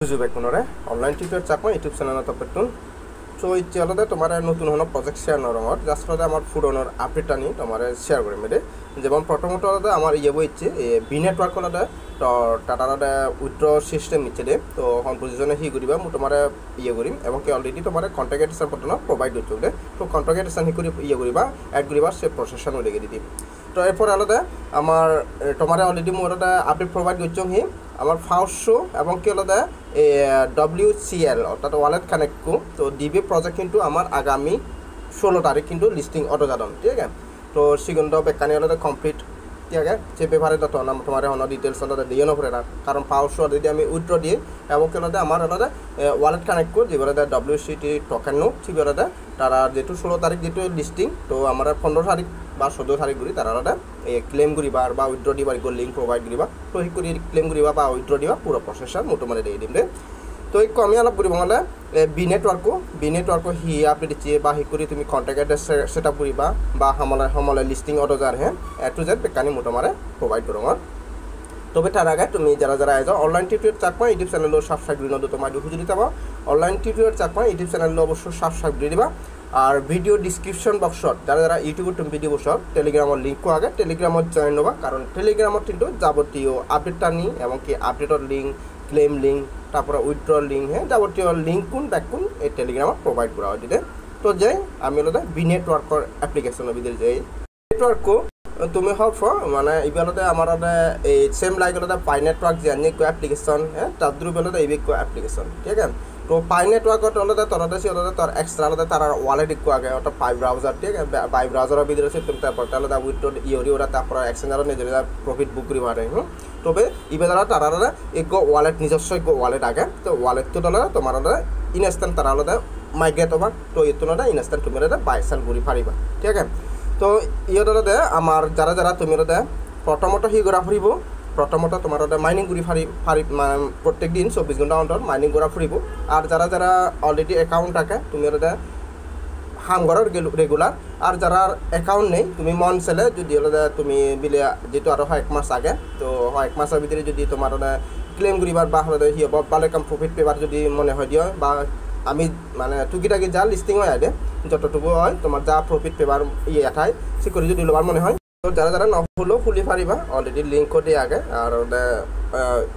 সুযোগ একনরে online tutor Chakma YouTube channel তপেতুন সো এই চ্যানেলে তোমার নতুন হন প্রজেক্ট শেয়ার নরঙর জাস্ট আমার ফুডনর আপডেট আনি তোমার শেয়ার করে মেরে যেমন প্রথমত আমার ইয়ে বইছে বি নেটওয়ার্ক হলে তো টাটার উইথড্র সিস্টেম নিচ্ছে দে তো হন পজিশনে হি করিবা মু তোমার ইয়ে করিম এবং কি অলরেডি তোমার কন্ট্যাক্টেশন বটন প্রোভাইড করছো দে তো কন্ট্যাক্টেশন হি করি ইয়ে করিবা অ্যাড করিবা সে প্রসেসন লেগে দিদি তো এরপর আলাদা আমার তোমার অলরেডি মোর আপডেট প্রোভাইড করছো হি আমার ফাউশো এবং কি আলাদা WCL অর্থাৎ ওয়ালেট কানেক্ট কো তো ডিবি প্রজেক্ট কিন্তু আমার আগামী 16 তারিখ কিন্তু লিস্টিং অটো যাদন ঠিক আছে তো সিগন্ড বেকানি আলাদা কমপ্লিট ঠিক আছে সে ব্যাপারে তো নাম তোমার হন ডিটেলস আলাদা দিয়ে নপরে না কারণ ফাউশো যদি আমি উইথড্র দিই এবং কি আলাদা আমার আলাদা ওয়ালেট কানেক্ট কো যেগুলো WCT টোকেন নো ঠিক আলাদা তারা যেহেতু 16 তারিখ যেহেতু লিস্টিং তো আমার 15 তারিখ বা 14 তারিখ গুলি তারা আলাদা ক্লেম করিবা বা উইথড্র দিবার লিঙ্ক প্রোভাইড করিবা তো এই করে ক্লেম করিবা বা উইথড্র দিবা পুরো প্রসেসর মোটামুটি দিয়ে দিম দে তো এই আমি আলাপ করিব মানে বি নেটওয়ার্ক হি আপডেট দিচ্ছে বা হি করে তুমি কন্ট্যাক্ট অ্যাড্রেস সেট আপ করিবা বা হামলে লিস্টিং অটো যার হ্যাঁ এ টু জেড বেকানি মোটামুটি প্রোভাইড করো তবে তার আগে তুমি যারা যারা আইজ online tutor Chakma YouTube channel subscribe করে নতো তোমার হুজুরি দিবা online tutor Chakma YouTube channel অবশ্যই সাবস্ক্রাইব করে দিবা আর ভিডিও ডিসক্রিপশন বক্সত যারা যারা ইউটিউবে তুমি ভিডিও বসত টেলিগ্রামের লিঙ্কও আগে টেলিগ্রামত জয়েন হবা কারণ টেলিগ্রামত কিন্তু যাবতীয় আপডেটটা নি এবং কি আপডেটর লিঙ্ক ক্লেম লিঙ্ক তারপরে উইথড্র লিঙ্ক হ্যাঁ যাবতীয় লিঙ্ক কোন ব্যাক কোন এই টেলিগ্রামত প্রোভাইড করা হয় দিলে তো যাই আমি হলো বি নেটওয়ার্কর অ্যাপ্লিকেশনের ভিতরে যাই নেটওয়ার্কও তুমি হব মানে ইবালতে আমার এই সেম লাইক হলো পাই নেটওয়ার্ক যে অনেক অ্যাপ্লিকেশন হ্যাঁ তাদের বেলতে এই অ্যাপ্লিকেশন ঠিক আছে তো পাই নেটওয়ার্কত হলে তরতে সে হলে তোর এক্সট্রা হলে তার ওয়ালেট একটু আগে ওটা পাই ব্রাউজার ঠিক আছে পাই ব্রাউজারের ভিতরে সে তুমি তারপর তাহলে উইথড্র ইউরি ওরা তারপর এক্সচেঞ্জার নিজের প্রফিট বুক করি পারে তবে ইবেদারা তারা এক ওয়ালেট নিজস্ব এক ওয়ালেট আগে তো ওয়ালেটটো হলে তোমার ইনস্ট্যান্ট তারা হলে মাইগ্রেট হবা তো এর ইনস্ট্যান্ট তুমি বাই সেল করি পারিবা ঠিক আছে তো ইয়ে আমার যারা যারা তুমি প্রথমত হি করা ফুরিব প্রথমত তোমার মাইনিং করি ফারি প্রত্যেক দিন 24 ঘন্টা অন্তর মাইনিং করা ফুরিব আর যারা যারা অলরেডি অ্যাকাউন্ট থাকে তুমি হাম করার রেগুলার আর যারা অ্যাকাউন্ট নেই তুমি মন সেলে যদি তুমি বিলে যেহেতু আরও 1 মাস আগে তো 1 মাসের ভিতরে যদি তোমার ক্লেম করিবার বা হিয়ে ভালো কাম প্রফিট পেবার যদি মনে হয় দিও বা আমি মানে টুকিটাকি যা লিস্টিং হয় আগে যতটুকু হয় তোমার যা প্রফিট পেবার ইয়ে এঠাই সে করে যদি লোবার মনে হয় তো যারা যারা নহলেও খুলি পারিবা অলরেডি লিঙ্কও দিয়ে আগে আর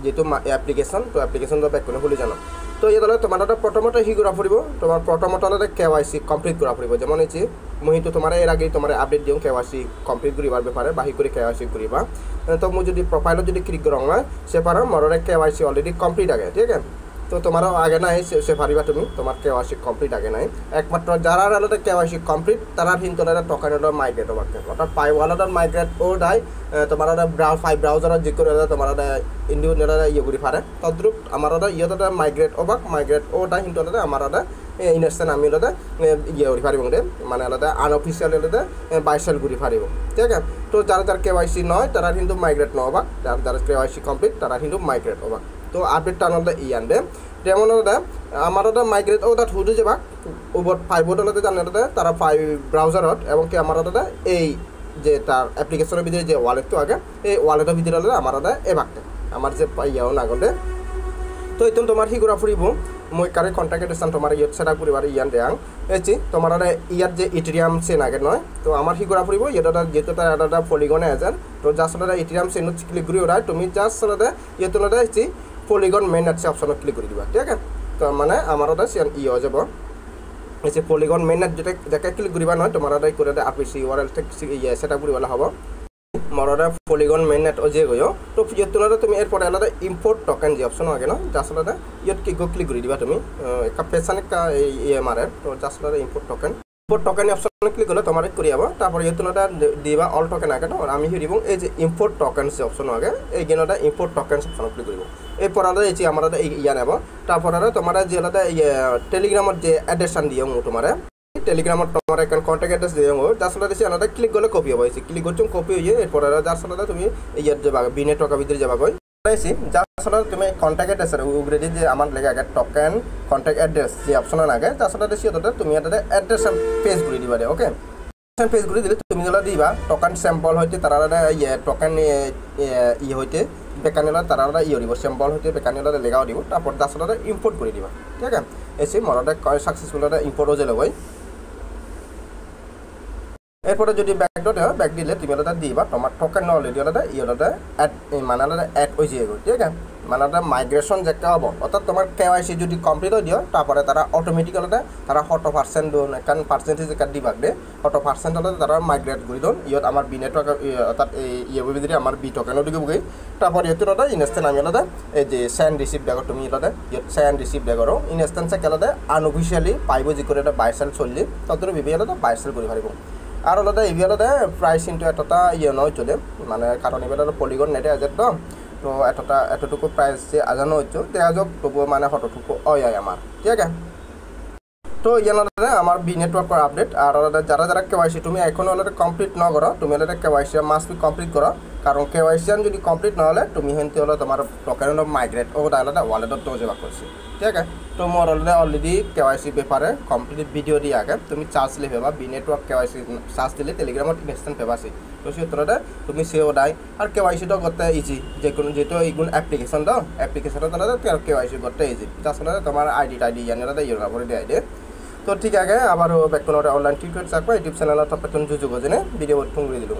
যেহেতু অ্যাপ্লিকেশন তো অ্যাপ্লিকেশন ব্যাক করে খুলি জানো তো এই দলে তোমার প্রথমত হি করা ফুরিব তোমার প্রথমত KYC কমপ্লিট করা ফুরিব যেমন হচ্ছে মহিতো তোমার এর আগে তোমার আপডেট দিও KYC কমপ্লিট করিবার ব্যাপারে বাহি করে KYC করিবা তো মু যদি প্রোফাইলত যদি ক্লিক করং না সে পারো মোর KYC অলরেডি কমপ্লিট আগে ঠিক আছে তো তোমারও আগে নাই সে পারিবা তুমি তোমার KYC কমপ্লিট আগে নাই একমাত্র যারা আলাদা KYC কমপ্লিট তারা কিন্তু টোকেন মাইগ্রেট হবার অর্থাৎ পাই ওয়ালেট মাইগ্রেট ও দায় তোমার ফাইভ ব্রাউজার যে করে তোমার ইন্ডিভিজুয়াল ইয়ে করি পারে তদ্রুপ আমার ইয়েটা মাইগ্রেট অবাক মাইগ্রেট ও দায় কিন্তু আমার ইনস্ট্যান্ট আমি ইয়ে করি পারিব মানে আলাদা আনঅফিসিয়াল বাইসেল করি পারিব ঠিক আছে তো যারা যারা KYC নয় তারা কিন্তু মাইগ্রেট নহবাক যারা যারা KYC কমপ্লিট তারা কিন্তু মাইগ্রেট হবাক তো আপডেটটা আনন্দ ই আনবে যেমন আমার মাইগ্রেট ও তাত হুদু যাবাক ওবর ফাইভত জানে তারা ফাইভ ব্রাউজারত এবং কি আমার এই যে তার অ্যাপ্লিকেশনের ভিতরে যে ওয়ালেটটো আগে এই ওয়ালেটের ভিতরে আমার এবাকটা আমার যে ইয়াও নাগলে তো এই তোমার হি করা ফুরিব মই কারে কন্ট্যাক্টেশন তোমার ইয়ত সেট আপ করিবার ইয়ান দেয়াং এচি তোমার ইয়াত যে ইথেরিয়াম চেন আগে নয় তো আমার হি করা ফুরিব এটা যেহেতু এটা পলিগনে আছে তো জাস্ট ইথেরিয়াম চেনত ক্লিক করি ওরা তুমি জাস্ট ইয়ত হচ্ছে পলিগন মেইন আছে অপশন ক্লিক করে দিবা ঠিক আছে তো মানে আমার ইয়ে হয়ে যাব এই যে পলিগন মেইন যেটা যাকে ক্লিক করিবা নয় তোমার করে RPC URL ইয়ে সেট আপ করিবলা হব মরদা পলিগন মেইন নেট যে গয়ো তো ইয়ত তুমি এরপরে আলাদা ইম্পোর্ট টোকেন যে অপশন আগে না জাস্ট ইয়ত ক্লিক করে দিবা তুমি একটা পেছন একটা ইয়ে মারে তো just import token option click করলে তোমার করি যাব তারপরে ইয়ত দিবা অল টোকেন আগে না আমি দিব এই যে ইম্পোর্ট টোকেনস যে অপশন আগে এই গেনটা ইম্পোর্ট টোকেনস অপশন ক্লিক করব এরপর আলাদা এই যে আমার ইয়া নেব তারপর তোমার যে আলাদা টেলিগ্রামত যে অ্যাড্রেস দিও তোমার টেলিগ্রামত তোমার এখন কন্ট্যাক্ট অ্যাড্রেস দিও জাস্ট আলাদা ক্লিক করলে কপি হবে ক্লিক করছো কপি হয়ে এরপর জাস্ট আলাদা তুমি ইয়ার যাবা বি নেটওয়ার্কের ভিতরে যাবা গই জাস্ট তুমি কন্ট্যাক্ট অ্যাড্রেস উগ্রেডি যে আমার লেগে আগে টোকেন কন্ট্যাক্ট অ্যাড্রেস যে অপশন আগে জাস্ট তুমি এটা অ্যাড্রেস পেজ করে দিবা ওকে পেজ ঘুরে দিলে তুমি যেটা দিবা টোকেন স্যাম্পল হইতে তারা টোকেন হইতে বেকানিলা তারা দিব স্যাম্পল হইতে বেকানিলা লেগাও দিব তারপর দাসটা ইম্পোর্ট করে দিবা ঠিক আছে এসে মরটা সাকসেসফুল ইম্পোর্ট হয়ে যাবে এরপরে যদি ব্যাক দিলে তুমি ওটা দিবা তোমার টোকেন অলরেডি ওটা অ্যাড মানে অ্যাড হয়ে যাবে ঠিক আছে মানে মাইগ্রেশন যেটা হব অর্থাৎ তোমার কেওয়াইসি যদি কমপ্লিট হয়ে দিও তারপরে তারা অটোমেটিক্যালি তারা 100% দিন কারণ পার্সেন্টেজ যেটা দিবা দে 100% তারা মাইগ্রেট করে দিন ইয়ত আমার বি নেটওয়ার্ক অর্থাৎ ভিতরে আমার বি টোকেনও ঢুকে বই তারপর ইয়ত ওটা ইনস্ট্যান্ট আমি ওটা এই যে সেন্ড রিসিভ দেখো তুমি ওটা সেন্ড রিসিভ দেখো ইনস্ট্যান্ট কেলাতে আনঅফিশিয়ালি পাইব যে করে এটা বাই সেল চললি ততটা বিবি ওটা বাই সেল করে পারিব আর ওটা ইভিয়ালতে প্রাইস ইন্টু এটা নয় চলে মানে কারণ এবার পলিগন নেটে আছে তো এতটুকু প্রাইস যে আজানো হচ্ছে দেখা যাক তবুও মানে কতটুকু হয় আমার ঠিক আছে তো ইয়ানতে আমার বি নেটওয়ার্কের আপডেট আর যারা যারা কেওয়াইসি তুমি এখন অলরেডি কমপ্লিট ন করো তুমি already KYC must be complete করো কারণ কেওয়াইসি যদি কমপ্লিট না হলে তুমি হেনতে হলো তোমার টোকেন মাইগ্রেট ও আলাদা ওয়ালেটত তো যাবা করছি ঠিক আছে তো মোর অলরেডি কেওয়াইসি ব্যাপারে কমপ্লিট ভিডিও দিয়ে আগে তুমি চার্জ লে পেবা বি নেটওয়ার্ক কেওয়াইসি চার্জ দিলে টেলিগ্রামত ইনস্ট্যান্ট পেবাছি তো সেতরতে তুমি সেও দাই আর কেওয়াইসিটা করতে ইজি যে কোনো যেহেতু এইগুলো অ্যাপ্লিকেশন দাও অ্যাপ্লিকেশনটা কেওয়াইসি করতে ইজি তাছাড়া তোমার আইডি টাইডি ইয়ানেরা ইয়ে করে দিয়ে দে তো ঠিক আছে আবার ব্যাক কোনো অনলাইন টিউটোরিয়াল চাকবা ইউটিউব চ্যানেলত পেতন জুজুব জেনে ভিডিও ঠুংরি দিলো